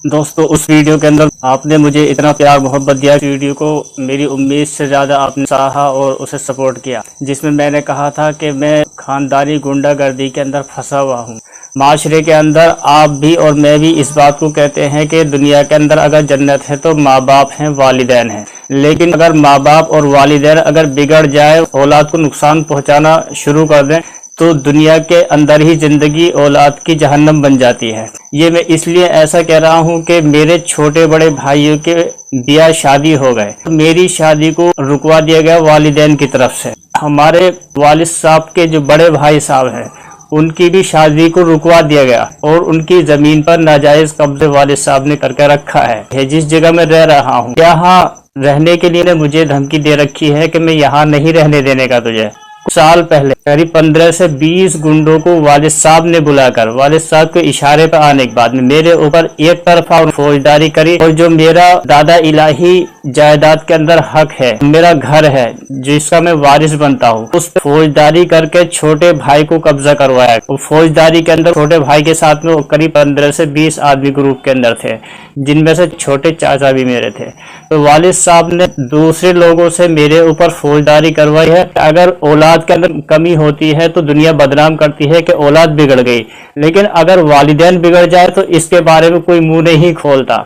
दोस्तों, उस वीडियो के अंदर आपने मुझे इतना प्यार मोहब्बत दिया, वीडियो को मेरी उम्मीद से ज़्यादा आपने सराहा और उसे सपोर्ट किया, जिसमें मैंने कहा था कि मैं खानदानी गुंडागर्दी के अंदर फंसा हुआ हूँ। माशरे के अंदर आप भी और मैं भी इस बात को कहते हैं कि दुनिया के अंदर अगर जन्नत है तो माँ बाप हैं, वालिदैन हैं। लेकिन अगर माँ बाप और वालिदैन अगर बिगड़ जाए, औलाद को नुकसान पहुँचाना शुरू कर दें, तो दुनिया के अंदर ही जिंदगी औलाद की जहन्नम बन जाती है। ये मैं इसलिए ऐसा कह रहा हूँ कि मेरे छोटे बड़े भाइयों के ब्याह शादी हो गए, मेरी शादी को रुकवा दिया गया वालिदैन की तरफ से। हमारे वालिद साहब के जो बड़े भाई साहब हैं, उनकी भी शादी को रुकवा दिया गया और उनकी जमीन पर नाजायज कब्जे वालिद साहब ने करके रखा है। जिस जगह मैं रह रहा हूँ, यहाँ रहने के लिए मुझे धमकी दे रखी है कि मैं यहाँ नहीं रहने देने का तुझे। साल पहले करीब 15 से 20 गुंडों को वालिद साहब ने बुलाकर, वालिद साहब के इशारे पर आने के बाद में मेरे ऊपर एक तरफा फौजदारी करी, और जो मेरा दादा इलाही जायदाद के अंदर हक है, मेरा घर है जिसका मैं वारिस बनता हूँ, उस फौजदारी करके छोटे भाई को कब्जा करवाया। फौजदारी के अंदर छोटे भाई के साथ में करीब 15 से 20 आदमी ग्रुप के अंदर थे, जिनमें से छोटे चाचा भी मेरे थे। तो वालिद साहब ने दूसरे लोगों से मेरे ऊपर फौजदारी करवाई है। अगर औलाद के अंदर कमी होती है तो दुनिया बदनाम करती है कि औलाद बिगड़ गई, लेकिन अगर वालिदैन बिगड़ जाए तो इसके बारे में कोई मुंह नहीं खोलता।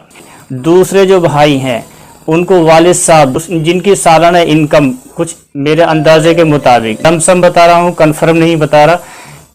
दूसरे जो भाई हैं, उनको वालिद साहब, जिनकी सालाना इनकम कुछ मेरे अंदाजे के मुताबिक, लमसम बता रहा हूँ, कन्फर्म नहीं बता रहा,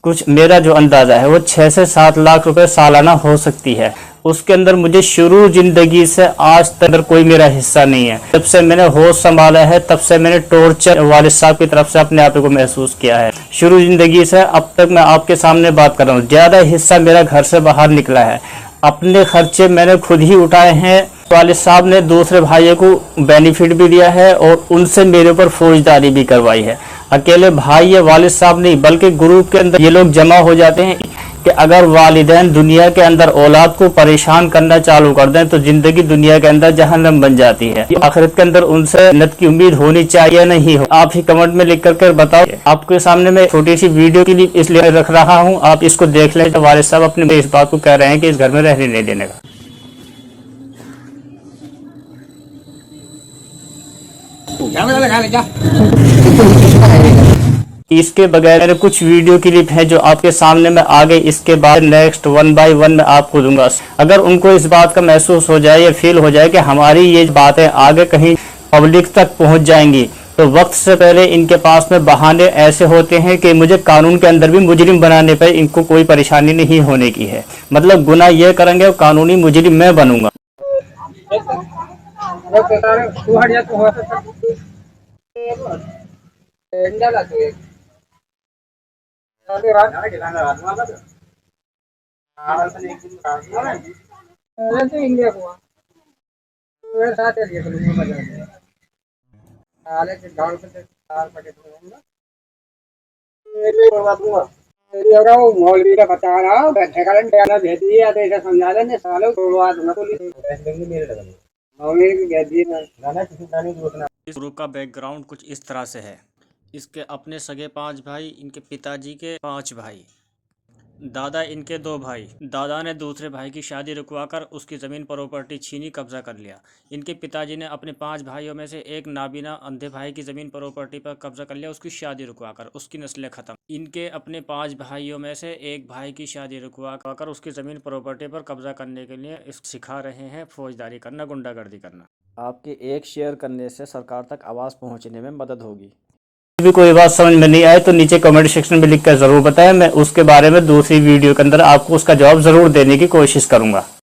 कुछ मेरा जो अंदाजा है वो 6 से 7 लाख रुपए सालाना हो सकती है। उसके अंदर मुझे शुरू जिंदगी से आज तक कोई मेरा हिस्सा नहीं है। जब से मैंने होश संभाला है तब से मैंने टॉर्चर वालिद साहब की तरफ से अपने आप को महसूस किया है। शुरू जिंदगी से अब तक मैं आपके सामने बात कर रहा हूँ, ज्यादा हिस्सा मेरा घर से बाहर निकला है। अपने खर्चे मैंने खुद ही उठाए हैं। वालिद साहब ने दूसरे भाइयों को बेनिफिट भी दिया है और उनसे मेरे ऊपर फौजदारी भी करवाई है। अकेले भाई या वालिद साहब नहीं, बल्कि ग्रुप के अंदर ये लोग जमा हो जाते हैं कि अगर वालिदैन दुनिया के अंदर औलाद को परेशान करना चालू कर दें तो जिंदगी दुनिया के अंदर जहन्नम बन जाती है। आखिरत के अंदर उनसे जन्नत की उम्मीद होनी चाहिए नहीं हो। आप ही कमेंट में लिख कर बताओ। आपके सामने मैं छोटी सी वीडियो के लिए इसलिए रख रहा हूँ, आप इसको देख लें। वालिद साहब अपने इस बात को कह रहे हैं कि इस घर में रहने नहीं देने का। इसके बगैर मेरे कुछ वीडियो क्लिप है जो आपके सामने मैं आगे इसके बाद नेक्स्ट 1 बाय 1 में आपको दूंगा। अगर उनको इस बात का महसूस हो जाए या फील हो जाए कि हमारी ये बातें आगे कहीं पब्लिक तक पहुंच जाएंगी, तो वक्त से पहले इनके पास में बहाने ऐसे होते हैं कि मुझे कानून के अंदर भी मुजरिम बनाने पर इनको कोई परेशानी नहीं होने की है। मतलब गुनाह ये करेंगे और कानूनी मुजरिम मैं बनूंगा। मौलवी का बता रहा हूँ, भेज दिया तो ऐसा समझा देने सालों तोड़वा दूंगा तो इस ग्रुप का बैकग्राउंड कुछ इस तरह से है। इसके अपने सगे 5 भाई, इनके पिताजी के 5 भाई, दादा इनके 2 भाई। दादा ने दूसरे भाई की शादी रुकवाकर उसकी ज़मीन प्रॉपर्टी छीनी, कब्जा कर लिया। इनके पिताजी ने अपने 5 भाइयों में से एक नाबीना अंधे भाई की ज़मीन प्रॉपर्टी पर कब्जा कर लिया, उसकी शादी रुकवाकर उसकी नस्लें ख़त्म। इनके अपने 5 भाइयों में से एक भाई की शादी रुकवाकर उसकी ज़मीन प्रॉपर्टी पर कब्जा करने के लिए सिखा रहे हैं फौजदारी करना, गुंडागर्दी करना। आपके एक शेयर करने से सरकार तक आवाज़ पहुँचने में मदद होगी। भी कोई बात समझ में नहीं आए तो नीचे कमेंट सेक्शन में लिखकर ज़रूर बताएं। मैं उसके बारे में दूसरी वीडियो के अंदर आपको उसका जवाब ज़रूर देने की कोशिश करूँगा।